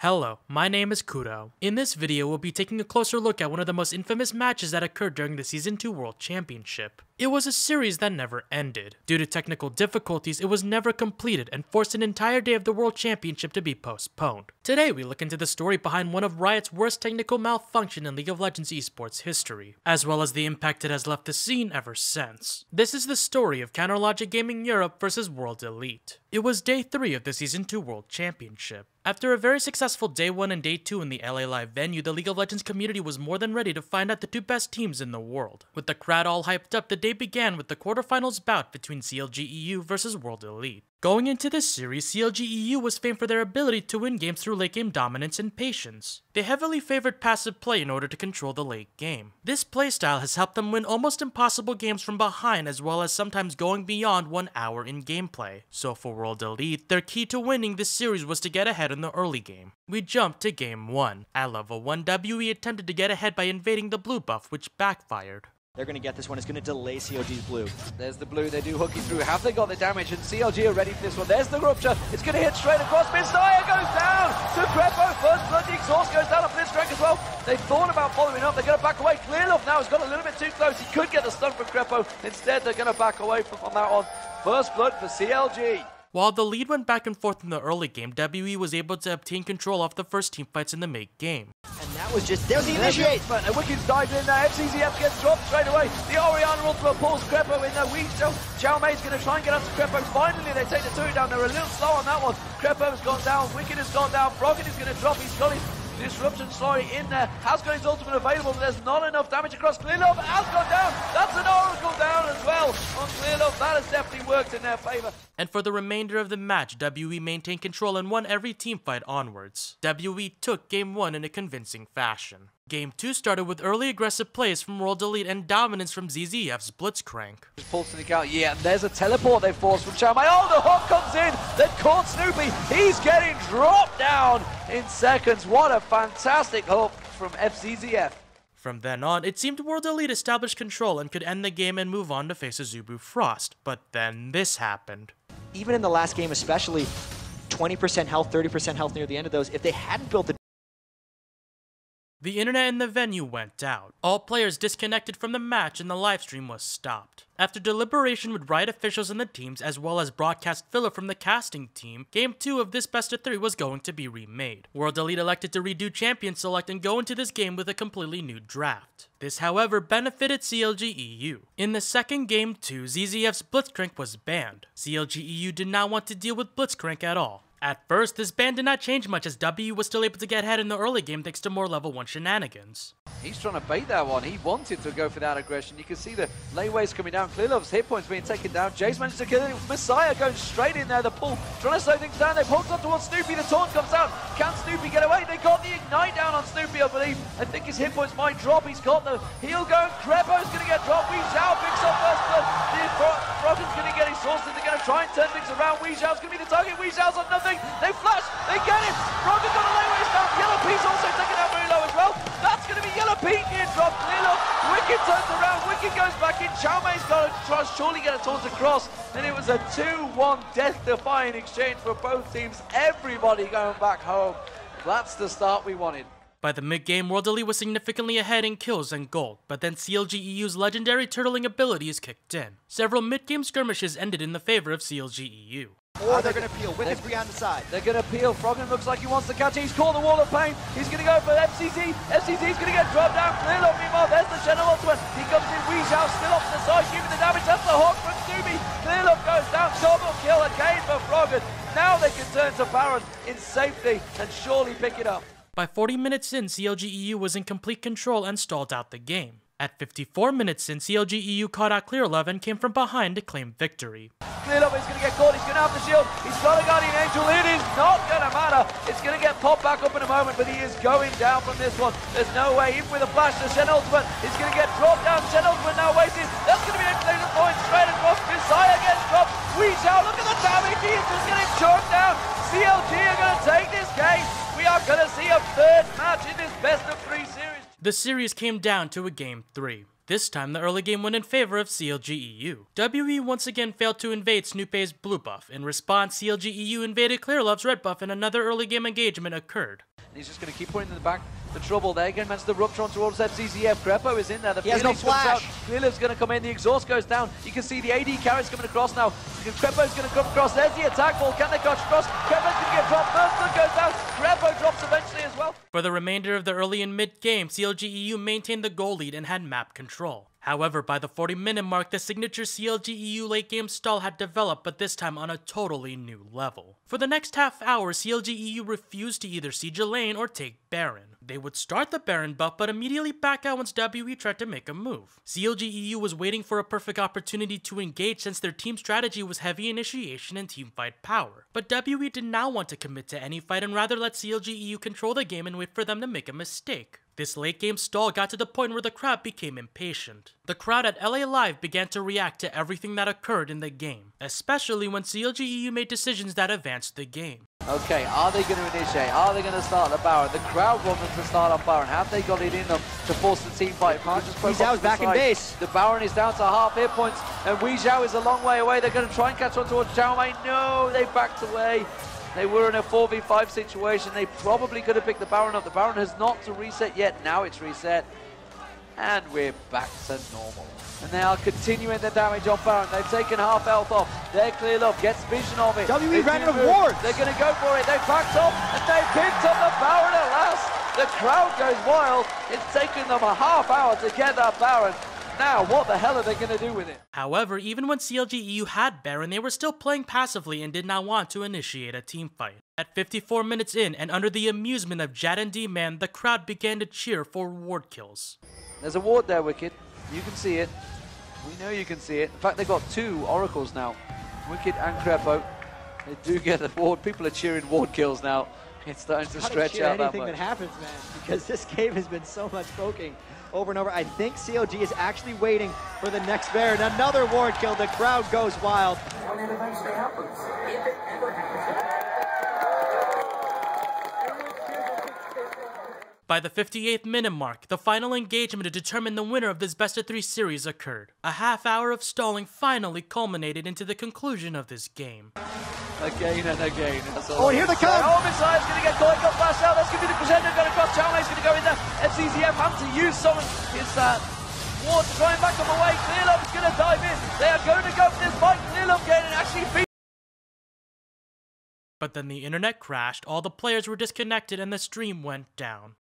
Hello, my name is Kuro. In this video, we'll be taking a closer look at one of the most infamous matches that occurred during the Season 2 World Championship. It was a series that never ended. Due to technical difficulties, it was never completed and forced an entire day of the World Championship to be postponed. Today, we look into the story behind one of Riot's worst technical malfunction in League of Legends esports history, as well as the impact it has left the scene ever since. This is the story of Counterlogic Gaming Europe vs World Elite. It was day 3 of the Season 2 World Championship. After a very successful day 1 and day 2 in the LA Live venue, the League of Legends community was more than ready to find out the two best teams in the world. With the crowd all hyped up, the day began with the quarterfinals bout between CLG EU vs World Elite. Going into this series, CLG EU was famed for their ability to win games through late game dominance and patience. They heavily favored passive play in order to control the late game. This playstyle has helped them win almost impossible games from behind, as well as sometimes going beyond 1 hour in gameplay. So for World Elite, their key to winning this series was to get ahead in the early game. We jump to game 1. At level 1, WE attempted to get ahead by invading the blue buff, which backfired. They're going to get this one. It's going to delay CLG's blue. There's the blue. They do hooking through. Have they got the damage? And CLG are ready for this one. There's the rupture. It's going to hit straight across. Messiah goes down to Krepo. First blood. The exhaust goes down on Blitzcrank as well. They thought about following up. They're going to back away. Clearlove now has got a little bit too close. He could get the stun from Krepo. Instead, they're going to back away from that one. First blood for CLG. While the lead went back and forth in the early game, WE was able to obtain control of the first team fights in the mid game. And that was just, there's the initiate! And Wicked's dived in there, FCZF gets dropped straight away. The Orianna ultimate pulls Krepo in there, Xiao Mei's going to try and get up to Krepo. Finally, they take the turret down, they're a little slow on that one. Krepo's gone down, Wicked has gone down, Froggen is going to drop, he's got his disruption slowly in there, has got his ultimate available, but there's not enough damage across. Clearlove has gone down, that's an Oracle down as well on Clearlove. That has definitely worked in their favour. And for the remainder of the match, WE maintained control and won every teamfight onwards. WE took Game 1 in a convincing fashion. Game 2 started with early aggressive plays from World Elite and dominance from ZZF's Blitzcrank. Just pulls to the count, yeah, and there's a teleport they forced from Xiao Mei. Oh, the hook comes in, they've caught Snoopy, he's getting dropped down in seconds. What a fantastic hook from FCZF. From then on, it seemed World Elite established control and could end the game and move on to face Azubu Frost, but then this happened. Even in the last game especially, 20% health, 30% health near the end of those, if they hadn't built the internet in the venue went out. All players disconnected from the match and the livestream was stopped. After deliberation with Riot officials and the teams, as well as broadcast filler from the casting team, Game 2 of this best of 3 was going to be remade. World Elite elected to redo Champion Select and go into this game with a completely new draft. This, however, benefited CLG EU. In the second Game 2, ZZF's Blitzcrank was banned. CLG EU did not want to deal with Blitzcrank at all. At first, this ban did not change much as W was still able to get ahead in the early game thanks to more level 1 shenanigans. He's trying to bait that one. He wanted to go for that aggression. You can see the laneways coming down. Clearlove's hit points being taken down. Jace managed to kill him. Messiah going straight in there. The pull, trying to slow things down. They've hooked up towards Snoopy. The taunt comes out. Can Snoopy get away? They got the ignite down on Snoopy, I believe. I think his hit points might drop. He's got the heal going. Krepo's going to get dropped. Xiao picks up first blood. Froggen's going to get his source. They're going to try and turn things around. Xiao's going to be the target. Xiao's on nothing. They flash. They get him. Froggen got a laneways down. Yellow Pete's also taken out very low as well. That's going to be Yellow Pete being dropped. Clearlove. Wicked turns around. Wicked goes back in. Xiao Mei's got to try surely get a taunt across. And it was a 2-1 death-defying exchange for both teams. Everybody going back home. That's the start we wanted. By the mid-game, World Elite was significantly ahead in kills and gold, but then CLG EU's legendary turtling abilities kicked in. Several mid-game skirmishes ended in the favor of CLG EU. or they're going to peel. Wicked's behind the side. They're going to peel. Froggen looks like he wants to catch it. He's caught the wall of pain. He's going to go for FCZ. FCZ's going to get dropped down. Clearlove, meanwhile, there's the Channel ultimate. He comes in. Xiao still off to the side, giving the damage. That's the hook from Snoopy. Clearlove goes down. Double kill again for Froggen. Now they can turn to Baron in safety and surely pick it up. By 40 minutes in, CLG EU was in complete control and stalled out the game. At 54 minutes in, CLG EU caught out Clearlove and came from behind to claim victory. Clearlove is going to get caught, he's going to have the shield, he's got a Guardian Angel, it is not going to matter. It's going to get popped back up in a moment, but he is going down from this one. There's no way, even with a flash, the Shen Ultimate is going to get dropped down. Shen Ultimate now wasted, that's going to be an excellent point, straight across. Messiah gets dropped. Xiao, look at the damage, he is just getting choked down. CLG are going to take this game. We are going to see a third match in this best of 3 series. The series came down to a Game 3. This time, the early game went in favor of CLG.EU. WE once again failed to invade Snoopay's blue buff. In response, CLG.EU invaded Clearlove's red buff and another early game engagement occurred. And he's just going to keep putting in the back the trouble there. Again, managed the Ruptron towards FCZF. Krepo is in there. The he has no flash. Clearlove's going to come in. The exhaust goes down. You can see the AD carries coming across now. Krepo's going to come across. There's the attack ball. Can they catch across? Krepo's going to get dropped. First blood goes down. Krepo drops eventually as well. For the remainder of the early and mid game, CLG.EU maintained the goal lead and had map control. However, by the 40-minute mark, the signature CLG.EU late game stall had developed, but this time on a totally new level. For the next half hour, CLG.EU refused to either siege a lane or take Baron. They would start the Baron buff, but immediately back out once WE tried to make a move. CLG.EU was waiting for a perfect opportunity to engage since their team strategy was heavy initiation and teamfight power. But WE did not want to commit to any fight and rather let CLG.EU control the game and wait for them to make a mistake. This late game stall got to the point where the crowd became impatient. The crowd at LA Live began to react to everything that occurred in the game, especially when CLG.EU made decisions that advanced the game. Okay, are they going to initiate? Are they going to start the Baron? The crowd want them to start on Baron. Have they got it in them to force the team fight? Weezhao's back in base. The Baron is down to half hit points, and Weezhao is a long way away. They're going to try and catch on towards Zhao Mei. No, they backed away. They were in a 4v5 situation. They probably could have picked the Baron up. The Baron has not to reset yet. Now it's reset. And we're back to normal. And they are continuing the damage on Baron. They've taken half health off. Their Clearlove gets vision of it. WE ran out of wards. They're going to go for it. They backed off and they picked up the Baron at last. The crowd goes wild. It's taken them a half hour to get that Baron. Now, what the hell are they going to do with it? However, even when CLG.EU had Baron, they were still playing passively and did not want to initiate a teamfight. At 54 minutes in, and under the amusement of Jad and D-Man, the crowd began to cheer for ward kills. There's a ward there, Wicked. You can see it. We know you can see it. In fact, they've got two Oracles now. Wicked and Krepo. They do get the ward. People are cheering ward kills now. It's starting to stretch out that much. Anything that happens, man, because this game has been so much poking over and over. I think CLG is actually waiting for the next Baron. Another ward kill. The crowd goes wild. When it eventually happens, if it ever happens. By the 58th minute mark, the final engagement to determine the winner of this best-of-3 series occurred. A half hour of stalling finally culminated into the conclusion of this game. Again and again. Oh, and here they come! Oh, Messiah's going to get caught, got flashed out. That's going to be the Crescendo going across. Zhao Mei's going to go in there. FCZF having to use some of his ward to try and back them away. Clearlove is going to dive in. They are going to go for this fight. Clearlove getting actually beat. But then the internet crashed, all the players were disconnected, and the stream went down.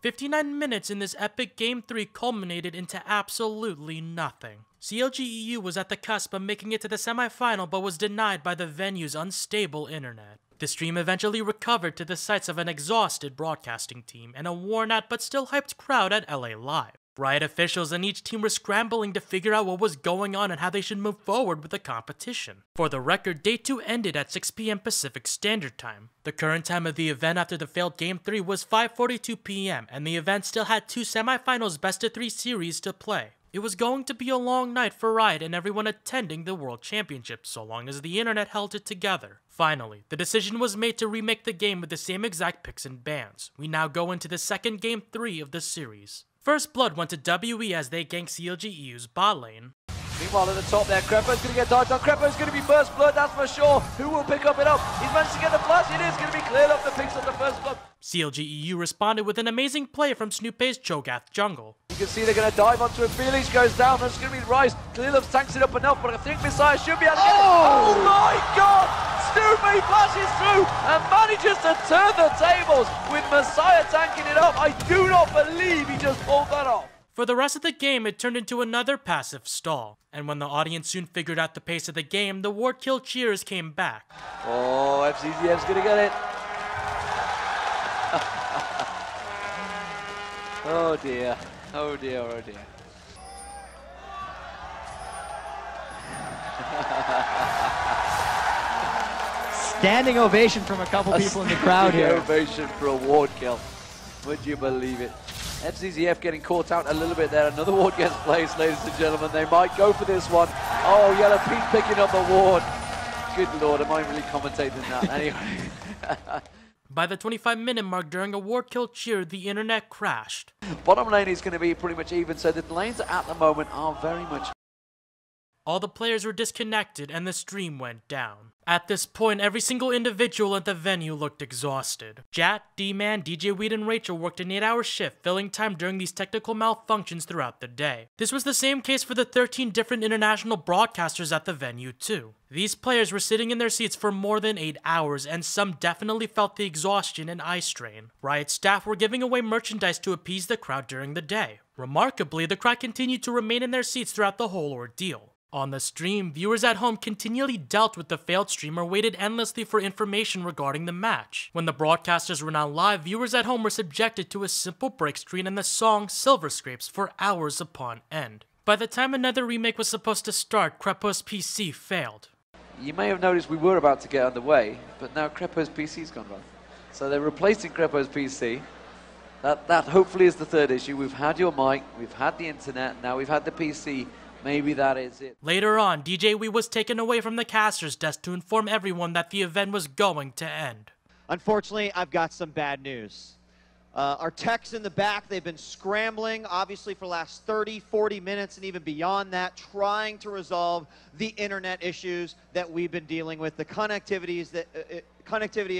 "59 minutes in this epic Game 3 culminated into absolutely nothing. CLG.EU was at the cusp of making it to the semi-final but was denied by the venue's unstable internet. The stream eventually recovered to the sights of an exhausted broadcasting team and a worn-out but still hyped crowd at LA Live. Riot officials and each team were scrambling to figure out what was going on and how they should move forward with the competition. For the record, Day 2 ended at 6 PM Pacific Standard Time. The current time of the event after the failed Game 3 was 5:42 PM, and the event still had 2 semifinals best-of-3 series to play. It was going to be a long night for Riot and everyone attending the World Championship, so long as the internet held it together. Finally, the decision was made to remake the game with the same exact picks and bans. We now go into the second Game 3 of the series. First blood went to WE as they ganked CLG.EU's bot lane. Meanwhile, at the top there, Krepo's going to get dodged on. Krepo's going to be first blood, that's for sure. Who will pick up it up? He's managed to get the flash. It is going to be Clearlove that picks up the first blood. CLG.EU responded with an amazing play from Snoopay's Cho'Gath jungle. You can see they're going to dive onto it. Felix goes down. That's going to be Ryze. Clearlove tanks it up enough, but I think Messiah should be able to get it. Oh my god! Snoopay flashes through and manages to turn the tables with Messiah tanking it up. I do not believe he just pulled that off. For the rest of the game, it turned into another passive stall. And when the audience soon figured out the pace of the game, the Wardkill cheers came back. Oh, FCZF's gonna get it. Oh dear, oh dear, oh dear. Standing ovation from a couple people in the crowd here. Ovation for a Wardkill. Would you believe it? FCZF getting caught out a little bit there. Another ward gets placed, ladies and gentlemen. They might go for this one. Oh, Yellow Pete picking up the ward. Good Lord, am I really commentating that? Anyway. By the 25-minute mark during a Wardkill cheer, the internet crashed. Bottom lane is going to be pretty much even, so the lanes at the moment are very much... All the players were disconnected and the stream went down. At this point, every single individual at the venue looked exhausted. Jat, D-Man, DJ Weed, and Rachel worked an 8-hour shift, filling time during these technical malfunctions throughout the day. This was the same case for the 13 different international broadcasters at the venue too. These players were sitting in their seats for more than 8 hours, and some definitely felt the exhaustion and eye strain. Riot staff were giving away merchandise to appease the crowd during the day. Remarkably, the crowd continued to remain in their seats throughout the whole ordeal. On the stream, viewers at home continually dealt with the failed stream or waited endlessly for information regarding the match. When the broadcasters were not live, viewers at home were subjected to a simple break screen and the song Silver Scrapes for hours upon end. By the time another remake was supposed to start, Krepo's PC failed. You may have noticed we were about to get underway, but now Krepo's PC's gone wrong. So they're replacing Krepo's PC. That hopefully is the third issue. We've had your mic, we've had the internet, now we've had the PC. Maybe that is it. Later on, DJ Wee was taken away from the caster's desk to inform everyone that the event was going to end. Unfortunately, I've got some bad news. Our techs in the back, they've been scrambling, obviously, for the last 30, 40 minutes, and even beyond that, trying to resolve the internet issues that we've been dealing with, the connectivity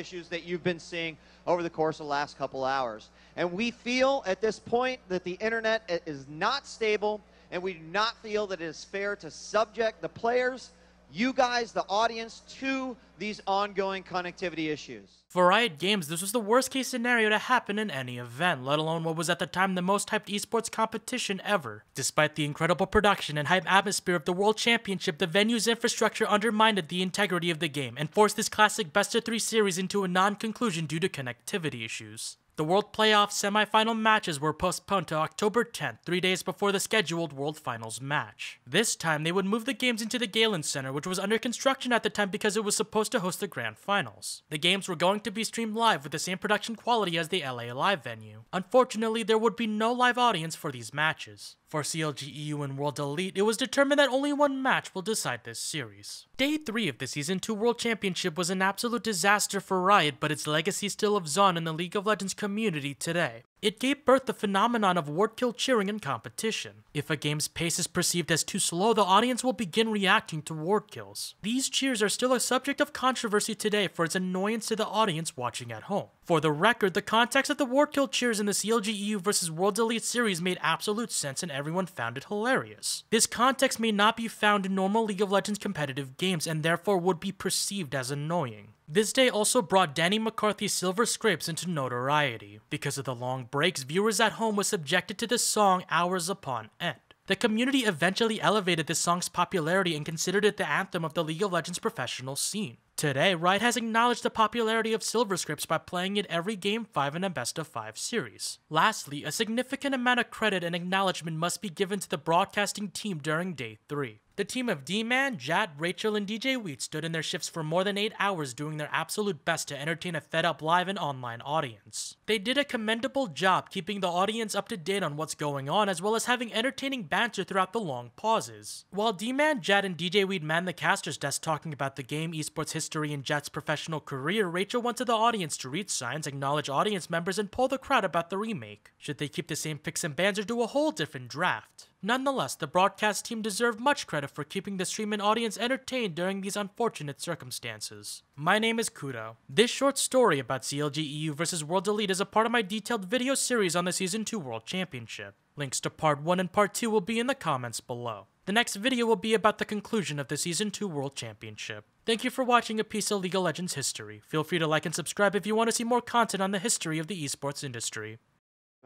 issues that you've been seeing over the course of the last couple hours. And we feel at this point that the internet is not stable, and we do not feel that it is fair to subject the players, you guys, the audience, to these ongoing connectivity issues. For Riot Games, this was the worst case scenario to happen in any event, let alone what was at the time the most hyped esports competition ever. Despite the incredible production and hype atmosphere of the World Championship, the venue's infrastructure undermined the integrity of the game and forced this classic best-of-3 series into a non-conclusion due to connectivity issues. The World Playoff semi-final matches were postponed to October 10th, 3 days before the scheduled World Finals match. This time, they would move the games into the Galen Center, which was under construction at the time because it was supposed to host the Grand Finals. The games were going to be streamed live with the same production quality as the LA Live venue. Unfortunately, there would be no live audience for these matches. For CLG EU and World Elite, it was determined that only one match will decide this series. Day 3 of the Season 2 World Championship was an absolute disaster for Riot, but its legacy still lives on in the League of Legends community today. It gave birth to the phenomenon of Wardkill cheering in competition. If a game's pace is perceived as too slow, the audience will begin reacting to Wardkills. These cheers are still a subject of controversy today for its annoyance to the audience watching at home. For the record, the context of the Wardkill cheers in the CLG EU vs World Elite series made absolute sense and everyone found it hilarious. This context may not be found in normal League of Legends competitive games and therefore would be perceived as annoying. This day also brought Danny McCarthy's Silver Scrapes into notoriety. Because of the long breaks, viewers at home were subjected to this song hours upon end. The community eventually elevated this song's popularity and considered it the anthem of the League of Legends professional scene. Today, Riot has acknowledged the popularity of Silver Scrapes by playing it every Game 5 in a best-of-5 series. Lastly, a significant amount of credit and acknowledgement must be given to the broadcasting team during Day 3. The team of D-Man, Jat, Rachel, and DJ Wheat stood in their shifts for more than 8 hours doing their absolute best to entertain a fed-up live and online audience. They did a commendable job keeping the audience up to date on what's going on as well as having entertaining banter throughout the long pauses. While D-Man, Jat, and DJ Wheat manned the caster's desk talking about the game, esports history, and Jat's professional career, Rachel went to the audience to read signs, acknowledge audience members, and poll the crowd about the remake. Should they keep the same picks and bans or do a whole different draft? Nonetheless, the broadcast team deserved much credit for keeping the stream and audience entertained during these unfortunate circumstances. My name is Kudo. This short story about CLG EU vs World Elite is a part of my detailed video series on the Season 2 World Championship. Links to Part 1 and Part 2 will be in the comments below. The next video will be about the conclusion of the Season 2 World Championship. Thank you for watching a piece of League of Legends history. Feel free to like and subscribe if you want to see more content on the history of the esports industry.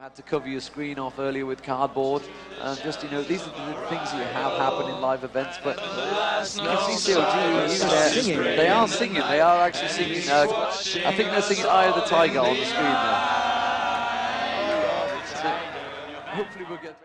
Had to cover your screen off earlier with cardboard. Just, you know, these are the things that have happen in live events, but you can see COG, they are singing, they are actually singing. I think they're singing Eye of the Tiger on the screen there. So hopefully we'll get